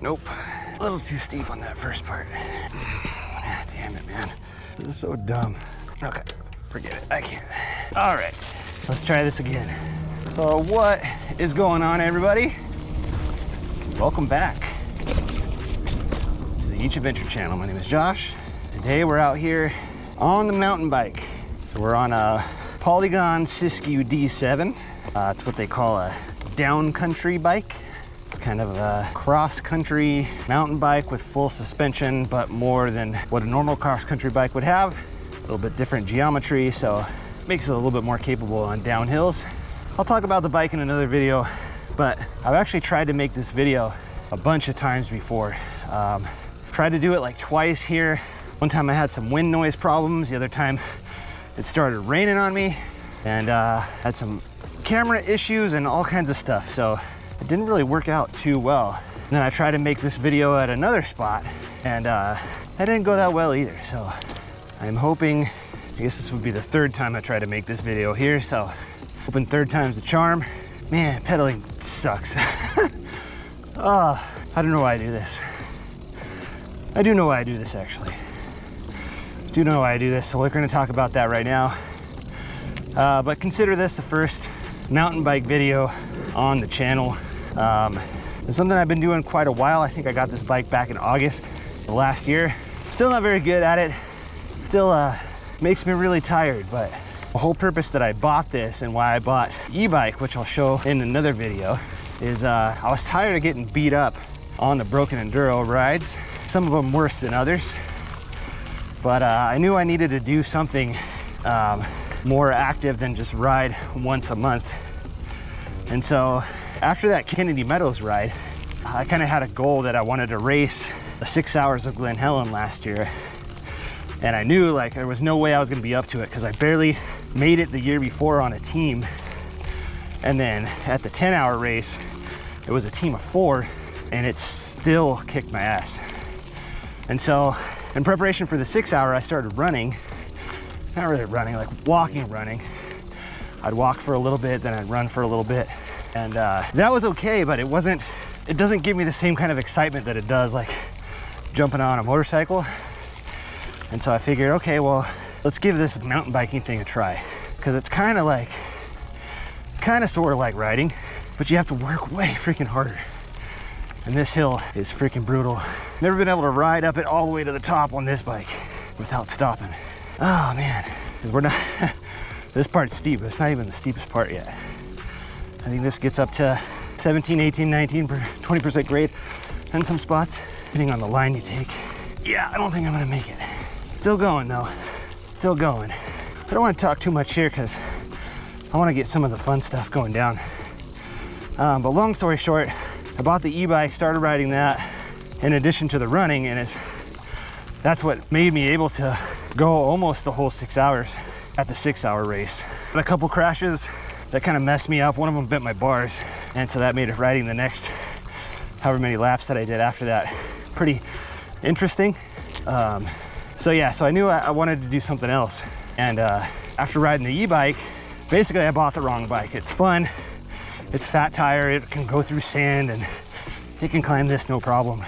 Nope, a little too steep on that first part. Ah, damn it, man. This is so dumb. Okay, forget it, I can't. All right, let's try this again. So what is going on, everybody? Welcome back to the e-mtb channel. My name is Josh. Today we're out here on the mountain bike. So we're on a Polygon Siskiu D7. It's what they call a down country bike. It's kind of a cross-country mountain bike with full suspension, but more than what a normal cross-country bike would have. A little bit different geometry, so it makes it a little bit more capable on downhills. I'll talk about the bike in another video, but I've actually tried to make this video a bunch of times before. Tried to do it like twice here. One time I had some wind noise problems. The other time it started raining on me, and had some camera issues and all kinds of stuff. So it didn't really work out too well. And then I tried to make this video at another spot, and that didn't go that well either. So I'm hoping, I guess this would be the third time I try to make this video here. So hoping third time's the charm. Man, pedaling sucks. Oh, I don't know why I do this. I do know why I do this, actually. I do know why I do this, so we're gonna talk about that right now. But consider this the first mountain bike video on the channel. It's something I've been doing quite a while. I think I got this bike back in August of last year. Still not very good at it. Still makes me really tired, but the whole purpose that I bought this and why I bought e-bike, which I'll show in another video, is I was tired of getting beat up on the broken enduro rides, some of them worse than others. But I knew I needed to do something more active than just ride once a month. And so after that Kennedy Meadows ride, I kind of had a goal that I wanted to race the 6 hours of Glen Helen last year. And I knew like there was no way I was gonna be up to it because I barely made it the year before on a team. And then at the 10-hour race, it was a team of 4 and it still kicked my ass. And so in preparation for the 6 hour, I started running. Not really running, like running. I'd walk for a little bit, then I'd run for a little bit. And that was okay, but it doesn't give me the same kind of excitement that it does like jumping on a motorcycle. And so I figured, okay, well, let's give this mountain biking thing a try. Because it's kind of sort of like riding, but you have to work way freaking harder. And this hill is freaking brutal. Never been able to ride up it all the way to the top on this bike without stopping. Oh man, because we're not, this part's steep, but it's not even the steepest part yet. I think this gets up to 17, 18, 19, 20% grade in some spots, depending on the line you take. Yeah, I don't think I'm gonna make it. Still going though, still going. I don't want to talk too much here because I want to get some of the fun stuff going down. But long story short, I bought the e-bike, started riding that in addition to the running, and that's what made me able to go almost the whole 6 hours at the 6 hour race. But a couple crashes that kind of messed me up. One of them bent my bars, and so that made riding the next however many laps that I did after that pretty interesting. So yeah, so I knew I wanted to do something else. And after riding the e-bike, basically I bought the wrong bike. It's fun, it's fat tire, it can go through sand, and it can climb this no problem.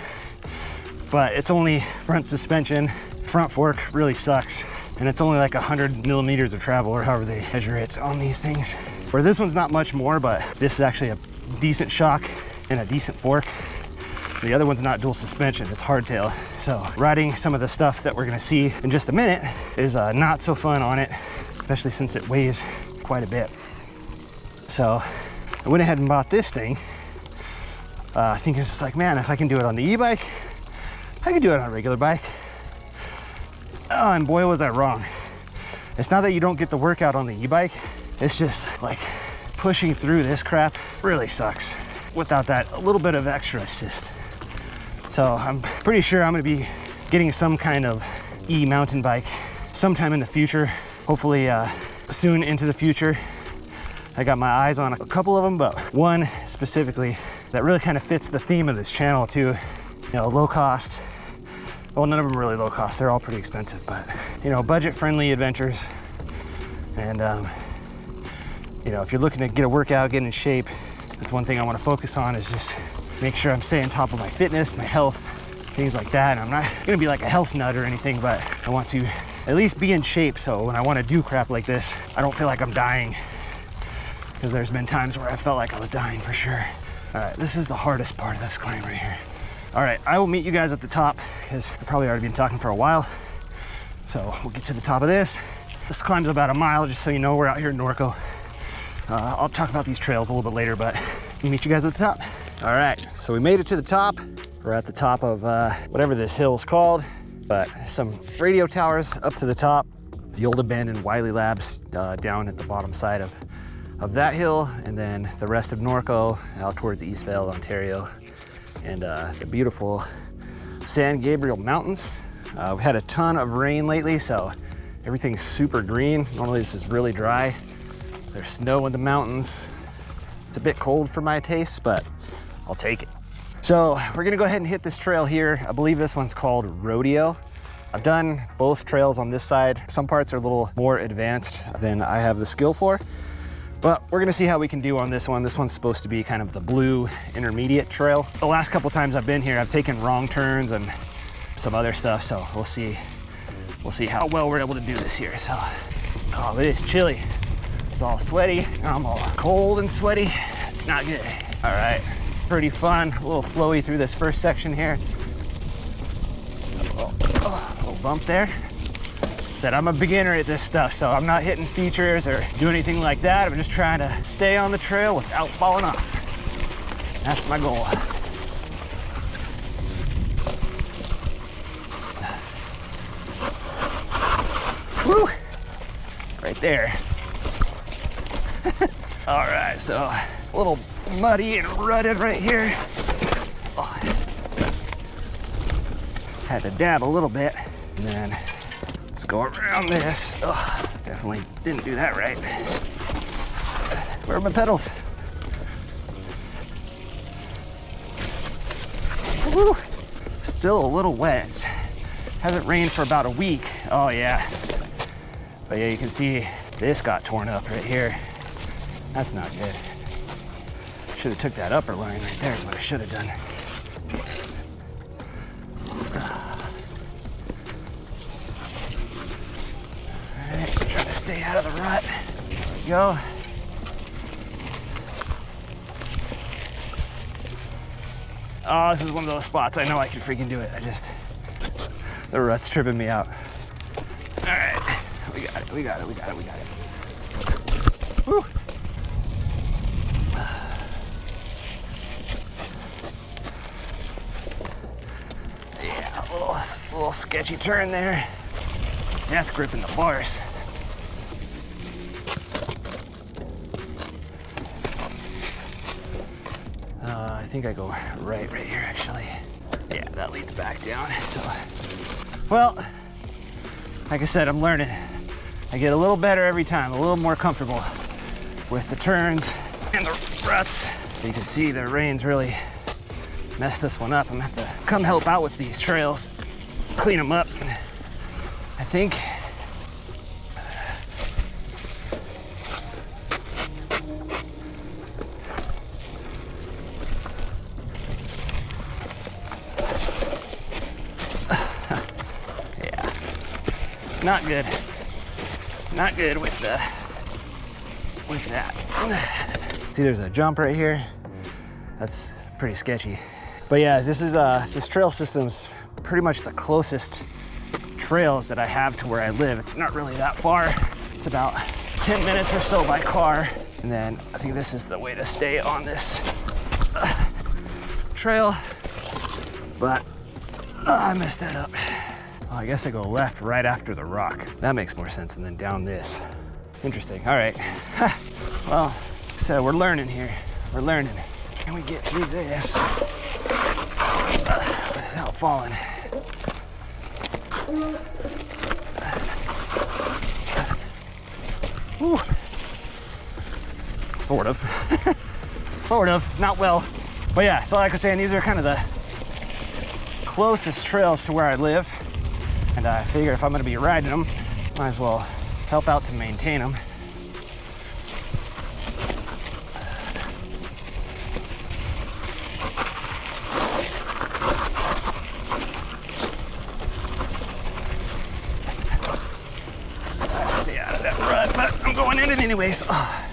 But it's only front suspension, front fork really sucks. And it's only like 100 millimeters of travel, or however they measure it on these things. Where this one's not much more, but this is actually a decent shock and a decent fork. The other one's not dual suspension, it's hardtail. So riding some of the stuff that we're gonna see in just a minute is not so fun on it, especially since it weighs quite a bit. So I went ahead and bought this thing. I think it's just like, man, if I can do it on the e-bike, I can do it on a regular bike. Oh, and boy, was I wrong. It's not that you don't get the workout on the e-bike, it's just like pushing through this crap really sucks without that a little bit of extra assist. So I'm pretty sure I'm gonna be getting some kind of e-mountain bike sometime in the future, hopefully soon into the future. I got my eyes on a couple of them, but one specifically that really kind of fits the theme of this channel too. You know, low cost. Well, none of them are really low cost. They're all pretty expensive, but you know, budget-friendly adventures. And you know, if you're looking to get a workout, get in shape, that's one thing I want to focus on, is just make sure I'm staying on top of my fitness, my health, things like that. And I'm not gonna be like a health nut or anything, but I want to at least be in shape so when I want to do crap like this, I don't feel like I'm dying, because there's been times where I felt like I was dying for sure. All right, this is the hardest part of this climb right here. All right, I will meet you guys at the top because I've probably already been talking for a while. So we'll get to the top of this. This climb's about a mile, just so you know. We're out here in Norco. I'll talk about these trails a little bit later, but I'll meet you guys at the top. All right, so we made it to the top. We're at the top of whatever this hill's called, but some radio towers up to the top. The old abandoned Wiley Labs down at the bottom side of that hill, and then the rest of Norco out towards Eastvale, Ontario, and the beautiful San Gabriel Mountains. We've had a ton of rain lately, so everything's super green. Normally this is really dry. There's snow in the mountains. It's a bit cold for my taste, but I'll take it. So we're gonna go ahead and hit this trail here. I believe this one's called Rodeo. I've done both trails on this side. Some parts are a little more advanced than I have the skill for, but we're gonna see how we can do on this one. This one's supposed to be kind of the blue intermediate trail. The last couple times I've been here, I've taken wrong turns and some other stuff, so we'll see how well we're able to do this here. So, oh, it is chilly. It's all sweaty. I'm all cold and sweaty. It's not good. All right, pretty fun. A little flowy through this first section here. A little bump there. Said I'm a beginner at this stuff, so I'm not hitting features or doing anything like that. I'm just trying to stay on the trail without falling off. That's my goal. Woo! Right there. All right, so a little muddy and rutted right here. Oh. Had to dab a little bit, and then let's go around this. Oh, definitely didn't do that right. Where are my pedals? Woo! Still a little wet. Hasn't rained for about a week. Oh yeah. But yeah, you can see this got torn up right here. That's not good. Should have took that upper line right there is what I should have done. All right, trying to stay out of the rut. There we go. Oh, this is one of those spots. I know I can freaking do it. The rut's tripping me out. All right. We got it, we got it, we got it, we got it. Woo! Yeah, a little sketchy turn there. Death grip in the bars. I think I go right here, actually. Yeah, that leads back down. So, well, like I said, I'm learning. I get a little better every time, a little more comfortable with the turns and the ruts. You can see the rain's really messed this one up. I'm gonna have to come help out with these trails, clean them up. I think not good. Not good with that. See, there's a jump right here. That's pretty sketchy. But yeah, this trail system's pretty much the closest trails that I have to where I live. It's not really that far. It's about 10 minutes or so by car. And then I think this is the way to stay on this trail. But I messed that up. Oh, I guess I go left right after the rock. That makes more sense, and then down this. Interesting, all right. Well, so we're learning here. We're learning. Can we get through this without falling? Whew. Sort of. Sort of, not well. But yeah, so like I was saying, these are kind of the closest trails to where I live. And I figure if I'm gonna be riding them, might as well help out to maintain them. it anyways. Oh.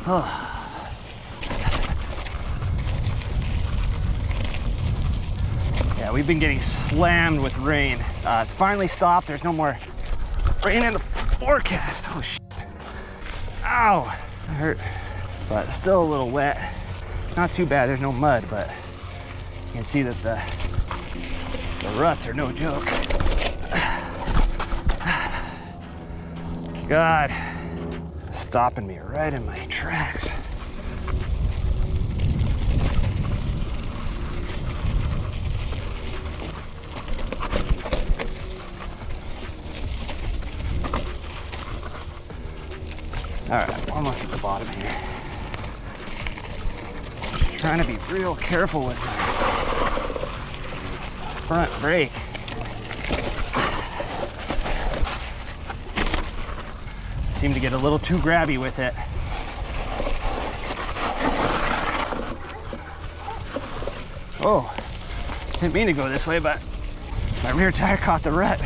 Oh. Yeah, we've been getting slammed with rain. It's finally stopped. There's no more rain in the forecast. Oh shit. Ow, that hurt. But still a little wet. Not too bad, there's no mud, but you can see that the ruts are no joke. God, stopping me right in my tracks. All right, almost at the bottom here. Trying to be real careful with my front brake. Seem to get a little too grabby with it. Oh, didn't mean to go this way, but my rear tire caught the rut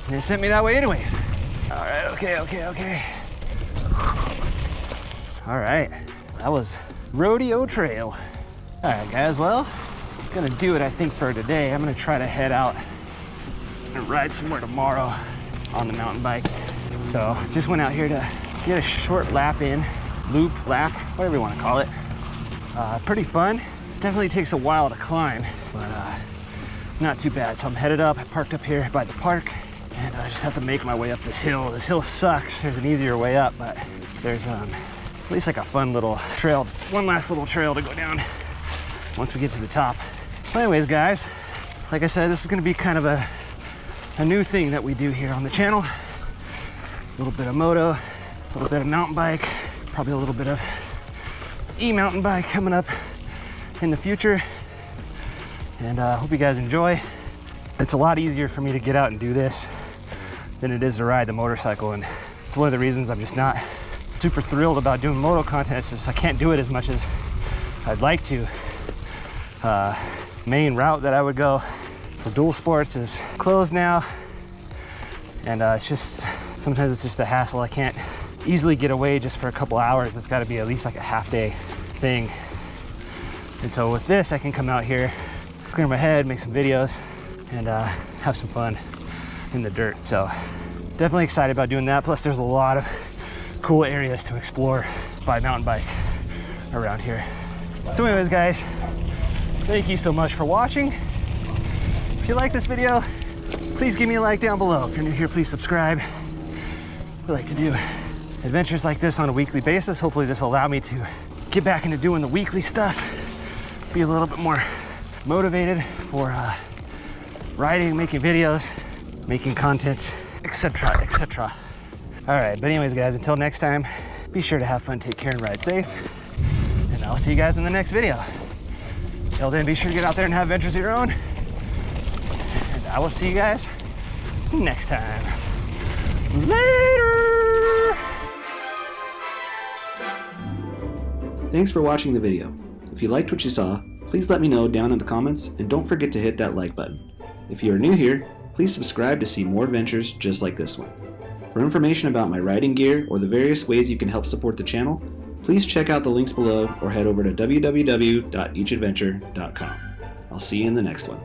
and it sent me that way anyways. All right, okay. All right, that was Rodeo Trail. All right, guys, well, I'm gonna do it, I think, for today. I'm gonna try to head out and ride somewhere tomorrow on the mountain bike. So just went out here to get a short lap in, loop, lap, whatever you wanna call it. Pretty fun. Definitely takes a while to climb, but not too bad. So I'm headed up. I parked up here by the park, and I just have to make my way up this hill. This hill sucks. There's an easier way up, but there's at least like a fun little trail, one last little trail to go down once we get to the top. But anyways, guys, like I said, this is gonna be kind of a new thing that we do here on the channel. A little bit of moto, a little bit of mountain bike, probably a little bit of e-mountain bike coming up in the future. And hope you guys enjoy. It's a lot easier for me to get out and do this than it is to ride the motorcycle. And it's one of the reasons I'm just not super thrilled about doing moto content. It's just I can't do it as much as I'd like to. Main route that I would go for dual sports is closed now, and it's just sometimes it's just a hassle. I can't easily get away just for a couple hours. It's got to be at least like a half-day thing. And so with this, I can come out here, clear my head, make some videos, and have some fun in the dirt. So definitely excited about doing that. Plus there's a lot of cool areas to explore by mountain bike around here. So anyways, guys, thank you so much for watching. If you like this video, please give me a like down below. If you're new here, please subscribe. We like to do adventures like this on a weekly basis. Hopefully this will allow me to get back into doing the weekly stuff, be a little bit more motivated for riding, making videos, making content, etc., etc. All right, but anyways, guys, until next time, be sure to have fun, take care, and ride safe. And I'll see you guys in the next video. Until then, be sure to get out there and have adventures of your own. And I will see you guys next time. Later! Thanks for watching the video. If you liked what you saw, please let me know down in the comments, and don't forget to hit that like button. If you are new here, please subscribe to see more adventures just like this one. For information about my riding gear or the various ways you can help support the channel, please check out the links below or head over to www.eachadventure.com. I'll see you in the next one.